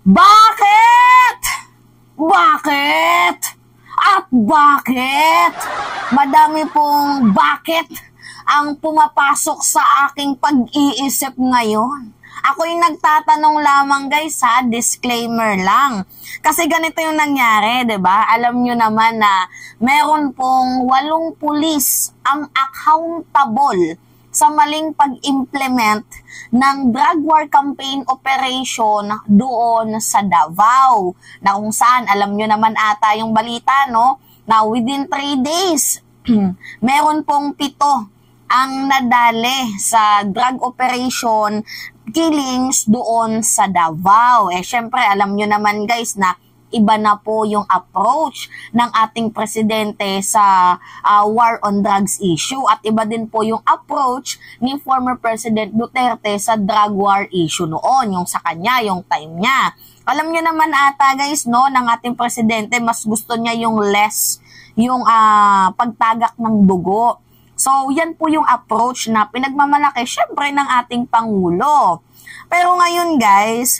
Bakit? Bakit? At bakit? Madami pong bakit ang pumapasok sa aking pag-iisip ngayon. Ako yung nagtatanong lamang guys ha, disclaimer lang. Kasi ganito yung nangyari, 'di ba? Alam nyo naman na meron pong 8 pulis ang accountable sa maling pag-implement ng drug war campaign operation doon sa Davao. Na kung saan, alam nyo naman ata yung balita, no? Na within 3 days, meron pong 7 ang nadali sa drug operation killings doon sa Davao. Syempre, alam nyo naman guys na iba na po yung approach ng ating presidente sa war on drugs issue at iba din po yung approach ni former President Duterte sa drug war issue noon, yung sa kanya, yung time niya. Alam nyo naman ata guys, no, ng ating presidente, mas gusto niya yung less, yung pagtagak ng dugo. So, yan po yung approach na pinagmamalaki syempre ng ating Pangulo. Pero ngayon guys,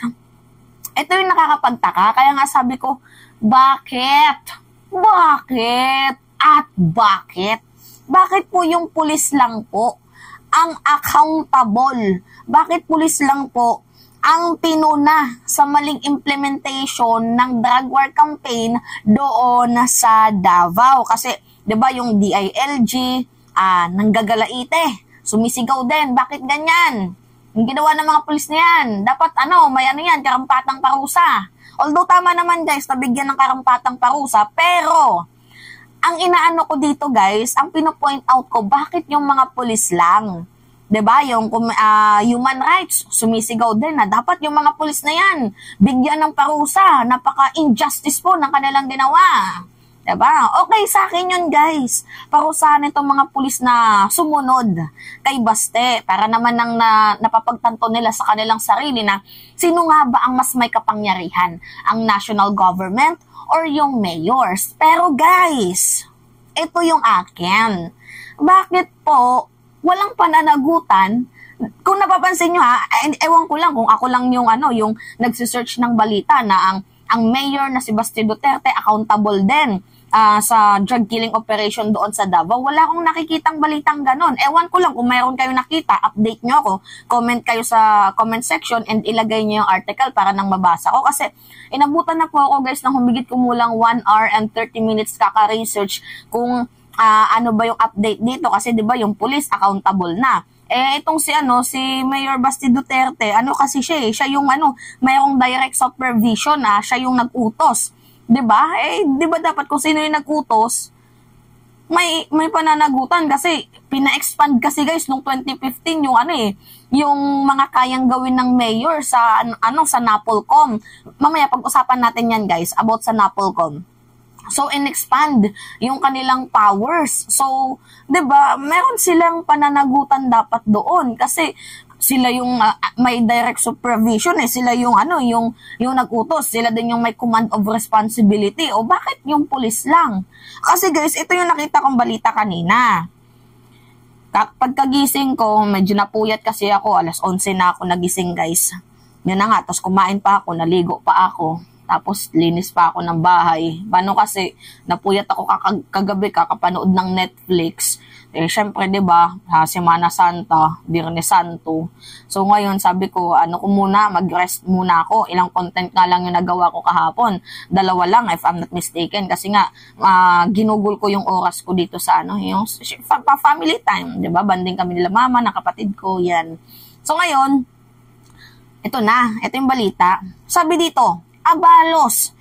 ito yung nakakapagtaka, kaya nga sabi ko, bakit? Bakit? At bakit? Bakit po yung pulis lang po ang accountable? Bakit pulis lang po ang pinuna sa maling implementation ng drug war campaign doon sa Davao? Kasi, di ba yung DILG, nanggagalaite, sumisigaw din, bakit ganyan? Yung ginawa ng mga pulis na yan, dapat may karampatang parusa. Although tama naman guys, nabigyan ng karampatang parusa, pero ang inaano ko dito guys, ang pino-point out ko, bakit yung mga pulis lang? 'Di ba? Yung human rights, sumisigaw din na dapat yung mga pulis na yan, bigyan ng parusa, napaka-injustice po ng kanilang ginawa. Diba? Okay sa akin yun guys. Parusahan itong mga pulis na sumunod kay Baste para naman nang napapagtanto nila sa kanilang sarili na sino nga ba ang mas may kapangyarihan? Ang national government or yung mayors? Pero guys, ito yung akin. Bakit po walang pananagutan? Kung napapansin nyo ha, ewan ko lang kung ako lang yung yung nagsisearch ng balita na ang mayor na si Baste Duterte accountable din sa drug killing operation doon sa Davao. Wala akong nakikitang balitang ganon. Ewan ko lang kung mayroon kayo nakita, update nyo ako, comment kayo sa comment section and ilagay nyo yung article para nang mabasa ko. Kasi inabutan na po ako guys ng humigit kumulang 1 hour and 30 minutes kaka-research kung ano ba yung update dito. Kasi di ba yung police accountable na. Itong si Mayor Baste Duterte, kasi siya yung mayroong direct supervision siya yung nag-utos. 'Di ba? 'Di ba dapat kung sino yung nag-utos, may pananagutan kasi pina-expand kasi guys nung 2015 yung yung mga kayang gawin ng mayor sa sa NAPOLCOM. Mamaya pag-usapan natin yan guys about sa NAPOLCOM. So, in-expand yung kanilang powers. So, 'di ba, meron silang pananagutan dapat doon kasi sila yung may direct supervision sila yung yung nag-utos, sila din yung may command of responsibility. O bakit yung pulis lang? Kasi guys, ito yung nakita kong balita kanina. Pagkagising ko, medyo napuyat kasi ako, 11:00 na ako nagising guys. Yun na nga, tapos kumain pa ako, naligo pa ako. Tapos linis pa ako ng bahay. Paano kasi napuyat ako kagabi kakapanood ng Netflix. Syempre 'di ba, Semana Santa, Biyernes Santo. So ngayon sabi ko, ko muna, mag-rest muna ako. Ilang content nga lang yung nagawa ko kahapon. 2 lang if I'm not mistaken kasi nga ginugol ko yung oras ko dito sa yung family time, 'di ba? Banding kami nila mama, ng kapatid ko, 'yan. So ngayon, ito yung balita. Sabi dito, Abalos,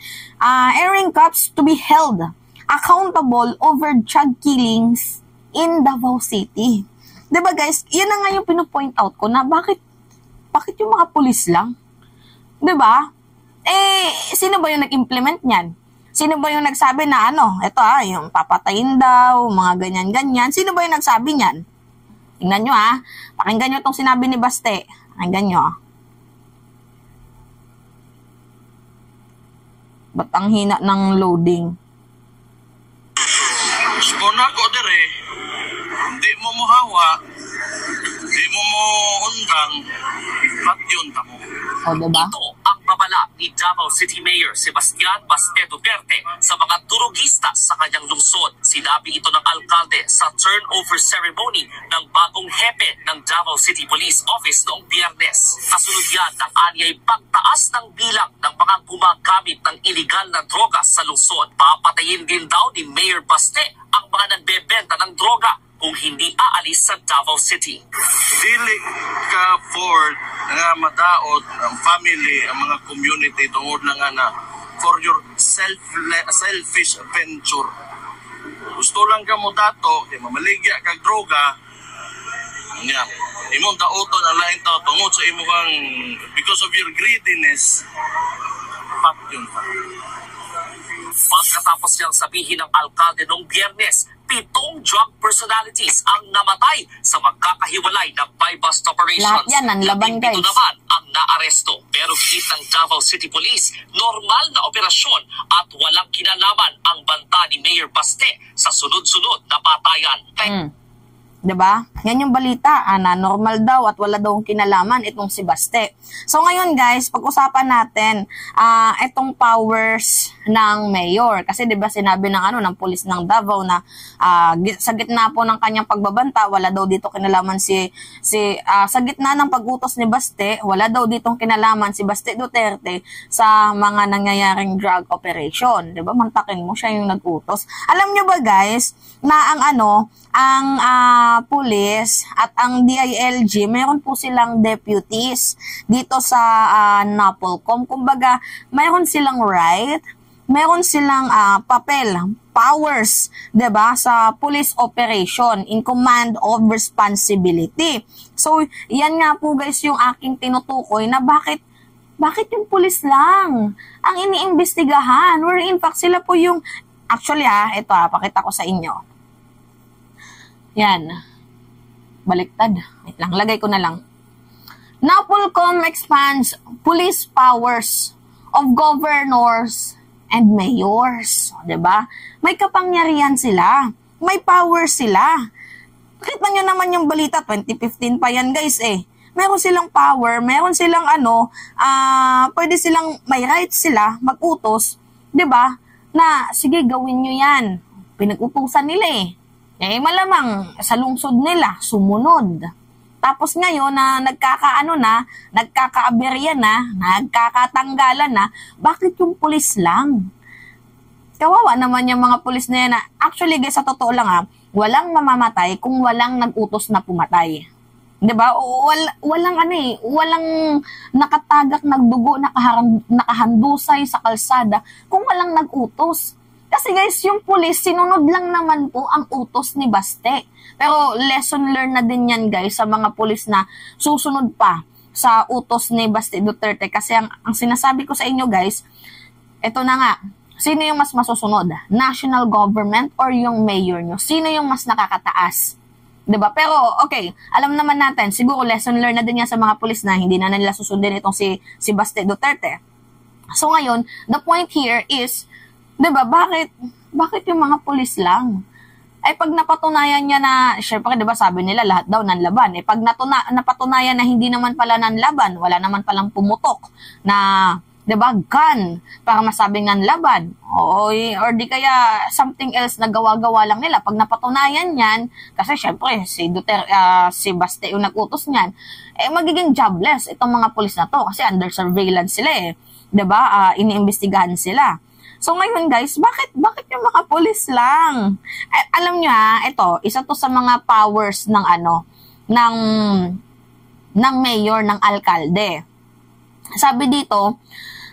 airing cops to be held accountable over drug killings in Davao City. 'Di ba guys, yun na nga yung pino-point out ko na bakit yung mga pulis lang? 'Di ba? Sino ba yung nag-implement niyan? Sino ba yung nagsabi na ito yung papatayin daw, mga ganyan-ganyan? Sino ba yung nagsabi niyan? Tingnan nyo pakinggan nyo itong sinabi ni Baste. Pakinggan nyo Ba't ang hina ng loading? Spona ko dire, hindi mo muhawa, hindi mo undang, at yun tamo. O, diba? Ito ang babala ni Davao Davao City Mayor Sebastian Baste Duterte sa mga durugista sa kanyang lungsod. Sinabi ito ng alkalde sa turnover ceremony ng bagong hepe ng Davao City Police Office noong Biyernes. Kasunod yan ng anyay pagtaas ng bilang ng mga gumagamit ng iligal na droga sa lungsod. Papatayin din daw ni Mayor Baste ang mga nagbebenta ng droga kung hindi aalis sa Davao City. Dili ka for nga madaot ang family, ang mga community tungod lang nga na for your selfish venture. Gusto lang ka mo dato, kay mamaligya kag droga, nga, imong daoton ang lain tao tungod sa imong because of your greediness, pat yun pa. Pagkatapos niyang sabihin ng alkalde noong Biyernes, 7 drug personalities ang namatay sa magkakahiwalay na buy-bust operations. Lahat yan, nanlaban guys. 7 naman ang naaresto. Pero higit ng Davao City Police, normal na operasyon at walang kinalaman ang banta ni Mayor Baste sa sunod-sunod na patayan. Diba? Yan yung balita, na normal daw at wala daw kinalaman itong si Baste. So ngayon guys, pag-usapan natin itong powers ng mayor. Kasi diba sinabi ng ng pulis ng Davao na sa gitna po ng kanyang pagbabanta, wala daw dito kinalaman sa gitna ng pag-utos ni Baste, wala daw ditong kinalaman si Baste Duterte sa mga nangyayaring drug operation. Diba? Mantakin mo, siya yung nag-utos. Alam nyo ba guys, na ang pulis at ang DILG, meron po silang deputies dito sa NAPOLCOM. Kumbaga, meron silang right, meron silang papel, powers, 'di ba, sa police operation in command of responsibility. So, yan nga po guys yung aking tinutukoy na bakit yung pulis lang ang iniimbestigahan, or in fact sila po yung actually ito pakita ko sa inyo. Yan. Baliktad. Wait lang, lagay ko na lang. NAPOLCOM expands police powers of governors and mayors. Diba? May kapangyarihan sila. May power sila. Nakita nyo naman yung balita, 2015 pa yan guys Meron silang power, meron silang pwede silang, may rights sila, mag-utos, 'di ba? Na sige gawin nyo yan. Pinag-utusan nila malamang sa lungsod nila, sumunod. Tapos ngayon na nagkakaaberya na, nagkakatanggalan na, bakit yung pulis lang? Kawawa naman yung mga pulis na yan actually guys, sa totoo lang walang mamamatay kung walang nag-utos na pumatay. 'Di ba? Walang walang nakatagak nagdugo, nakahandusay sa kalsada kung walang nag-utos. Kasi guys, yung pulis, sinunod lang naman po ang utos ni Baste. Pero lesson learned na din yan guys sa mga pulis na susunod pa sa utos ni Baste Duterte. Kasi ang sinasabi ko sa inyo guys, ito na nga, sino yung mas masusunod? National government or yung mayor nyo? Sino yung mas nakakataas? Diba? Pero okay, alam naman natin, siguro lesson learned na din yan sa mga pulis na hindi na nila susundin itong si Baste Duterte. So ngayon, the point here is, diba, bakit yung mga pulis lang? Pag napatunayan niya na, syempre, diba, sabi nila lahat daw nanlaban. Pag napatunayan na hindi naman pala nanlaban, wala naman palang pumutok na, diba, gun para masabing nanlaban. Or di kaya something else na gawa-gawa lang nila. Pag napatunayan yan, kasi syempre, si Baste yung nag-utos niyan, magiging jobless itong mga pulis na to kasi under surveillance sila diba, iniimbestigahan sila. So ngayon guys, bakit yung mga pulis lang? Alam nyo ito, isa to sa mga powers ng ng mayor, ng alkalde. Sabi dito,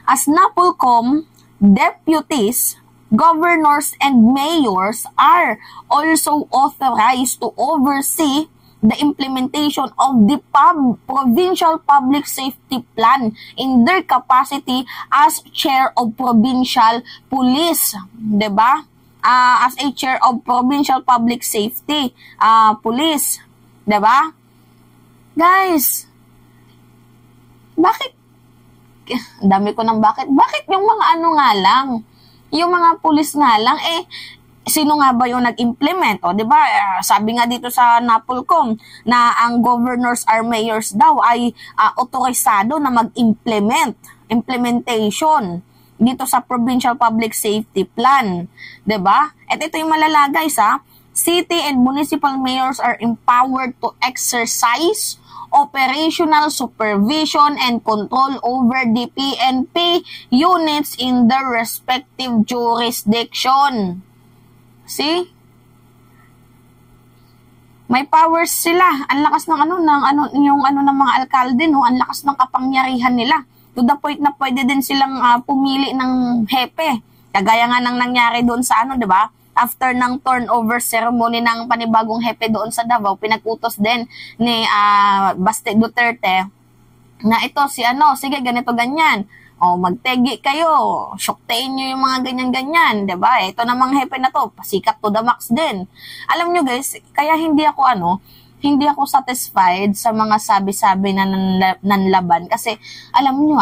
as NAPOLCOM deputies, governors and mayors are also authorized to oversee the implementation of the Provincial Public Safety Plan in their capacity as Chair of Provincial Police. Diba? As a Chair of Provincial Public Safety Police. Diba? Guys, bakit? Dami ko ng bakit. Bakit yung mga nga lang? Yung mga pulis nga lang, sino nga ba yung nag-implement? O, diba, sabi nga dito sa NAPOLCOM na ang governors or mayors daw ay otorisado na mag-implement implementation dito sa Provincial Public Safety Plan. 'Di ba? At ito yung malala guys ha. City and municipal mayors are empowered to exercise operational supervision and control over the PNP units in their respective jurisdiction. See? May powers sila. Ang lakas ng ng mga alkalde, no? Ang lakas ng kapangyarihan nila. To the point na pwede din silang pumili ng hepe. Kagaya nga nang nangyari doon sa 'di ba? After ng turnover ceremony ng panibagong hepe doon sa Davao, pinag-utos din ni Baste Duterte na ito sige ganito ganyan. O magtegi kayo, syuktein nyo yung mga ganyan-ganyan, 'di ba? Ito namang hepe na to, pasikat to the max din. Alam nyo guys, kaya hindi ako satisfied sa mga sabi-sabi na nanlaban kasi alam nyo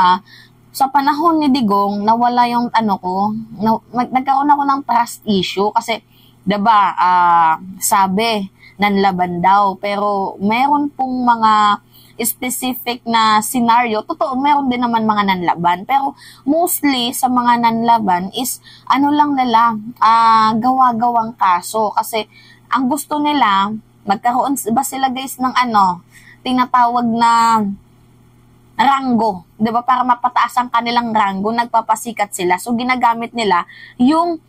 sa panahon ni Digong, nawala yung nagkaroon ako ng trust issue kasi, 'di ba, sabi, nanlaban daw. Pero meron pong mga specific na scenario, totoo, meron din naman mga nanlaban. Pero mostly sa mga nanlaban is, lang nila, gawa-gawang kaso. Kasi ang gusto nila, magkaroon ba sila guys ng tinatawag na ranggo, 'di ba? Para mapataas ang kanilang ranggo, nagpapasikat sila. So ginagamit nila yung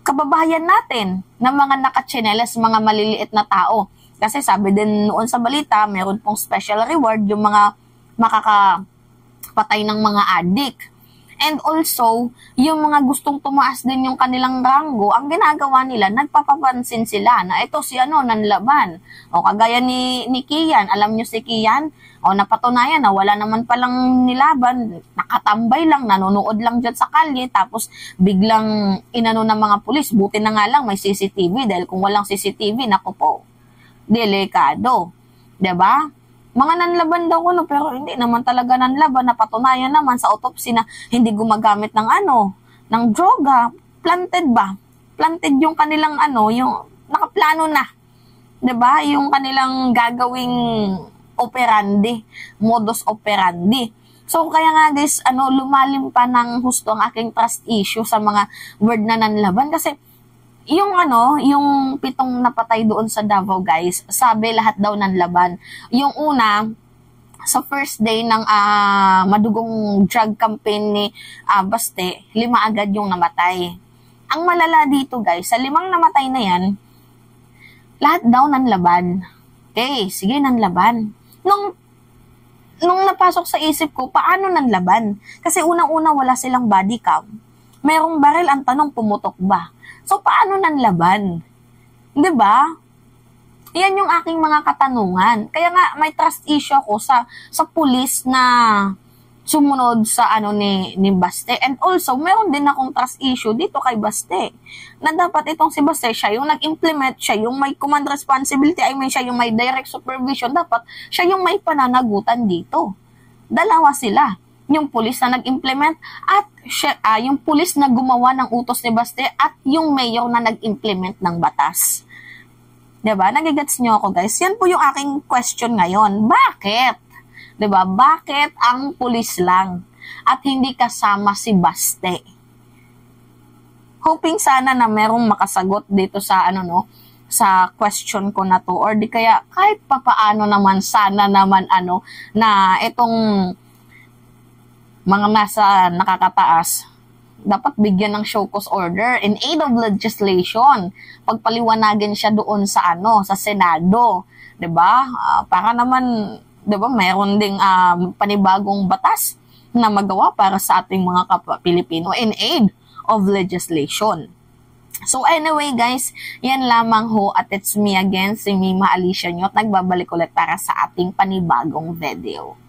kababayan natin na mga nakatsinelas, mga maliliit na tao. Kasi sabi din noon sa balita, meron pong special reward yung mga makakapatay ng mga addict. And also, yung mga gustong tumaas din yung kanilang ranggo, ang ginagawa nila, nagpapapansin sila na ito si nanlaban. O kagaya ni Kian, alam nyo si Kian? O napatunayan na wala naman palang nilaban, nakatambay lang, nanonood lang dyan sa kalye, tapos biglang ng mga pulis. Buti na nga lang may CCTV, dahil kung walang CCTV, naku po, delikado. 'Di ba? Mga nanlaban daw pero hindi naman talaga nanlaban. Napatunayan naman sa autopsy na hindi gumagamit ng ng droga. Planted ba? Planted yung kanilang yung nakaplano na. 'Di ba? Yung kanilang gagawing operandi, modus operandi. So kaya nga guys, lumalim pa ng husto ang aking trust issue sa mga word na nanlaban kasi yung yung 7 napatay doon sa Davao guys, sabi lahat daw nanlaban. Yung una, sa first day ng madugong drug campaign ni Baste, 5 agad yung namatay. Ang malala dito guys, sa 5 namatay na yan, lahat daw nanlaban. Okay, sige nanlaban. Nung napasok sa isip ko, paano nanlaban? Kasi unang-una wala silang body cam. Merong baril, ang tanong pumutok ba? So, paano nanlaban? 'Di ba? Yan yung aking mga katanungan. Kaya nga, may trust issue ako sa pulis na sumunod sa ni Baste. And also, meron din akong trust issue dito kay Baste. Na dapat itong si Baste, siya yung nag-implement, siya yung may command responsibility, siya yung may direct supervision, dapat siya yung may pananagutan dito. Dalawa sila. Yung pulis na nag-implement at yung pulis na gumawa ng utos ni Baste at yung mayor na nag-implement ng batas. 'Di ba? Nagigets nyo ako guys? Yan po yung aking question ngayon. Bakit? 'Di ba? Bakit ang pulis lang at hindi kasama si Baste? Hoping sana na merong makasagot dito sa sa question ko na to, or di kaya kahit papaano naman sana naman na itong mga nasa nakakataas, dapat bigyan ng show cause order in aid of legislation. Pagpaliwanagin siya doon sa sa Senado, 'di ba? Para naman, 'di ba, mayroon ding panibagong batas na magawa para sa ating mga kapwa Pilipino in aid of legislation. So anyway guys, yan lamang ho, at it's me again, si Mima Alicia Nyot, nagbabalik ulit para sa ating panibagong video.